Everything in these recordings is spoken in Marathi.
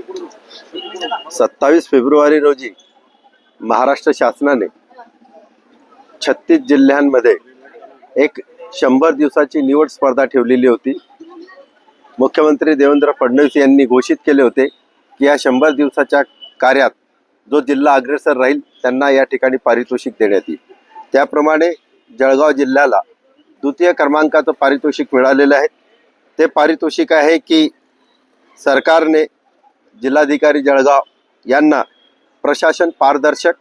27 फेब्रुवारी रोजी महाराष्ट्र शासनाने 36 जिल्ह्यांमध्ये एक 100 दिवसाची निवड स्पर्धा ठेवलेली होती। मुख्यमंत्री देवेंद्र फडणवीस यांनी घोषित केले होते की या 100 दिवसाच्या कार्यात जो जिल्हा अग्रेसर राहील त्यांना या ठिकाणी पारितोषिक देण्यात येईल। त्याप्रमाणे जळगाव जिल्ह्याला द्वितीय क्रमांकाचं पारितोषिक मिळालेलं आहे। ते पारितोषिक आहे की सरकारने जिल्हाधिकारी जळगाव यांना प्रशासन पारदर्शक,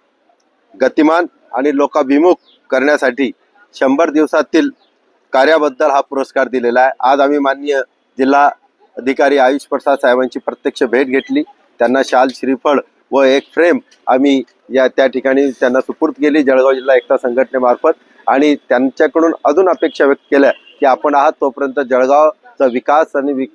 गतिमान आणि लोकाभिमुख करण्यासाठी 100 दिवसातील कार्याबद्दल हा पुरस्कार दिलेला आहे। आज आम्ही माननीय जिल्हा अधिकारी आयुष प्रसाद साहेबांची प्रत्यक्ष भेट घेतली। त्यांना शाल, श्रीफळ व एक फ्रेम आम्ही त्या ठिकाणी त्यांना सुपूर्द केली जळगाव जिल्हा एकता संघटनेमार्फत, आणि त्यांच्याकडून अजून अपेक्षा व्यक्त केल्या की आपण आहात तोपर्यंत जळगावचा विकास आणि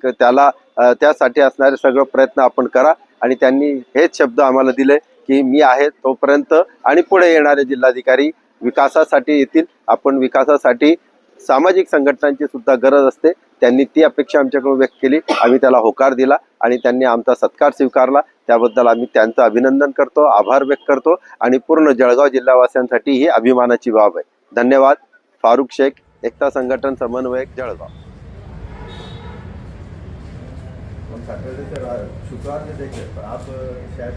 त्यासाठी असणारे सगळे प्रयत्न आपण करा। आणि त्यांनी हेच शब्द आम्हाला दिले की मी आहे तोपर्यंत आणि पुढे येणारे जिल्हाधिकारी विकासासाठी येतील। आपण विकासासाठी सामाजिक संघटनांची सुद्धा गरज असते, त्यांनी ती अपेक्षा आमच्याकडून व्यक्त केली। आम्ही त्याला होकार दिला आणि त्यांनी आमचा सत्कार स्वीकारला। त्याबद्दल आम्ही त्यांचं अभिनंदन करतो, आभार व्यक्त करतो आणि पूर्ण जळगाव जिल्हावासियांसाठी ही अभिमानाची बाब आहे। धन्यवाद। फारुख शेख, एकता संघटन समन्वयक, जळगाव। सैटरडे से शुक्रवार में देख लें, पर आप शायद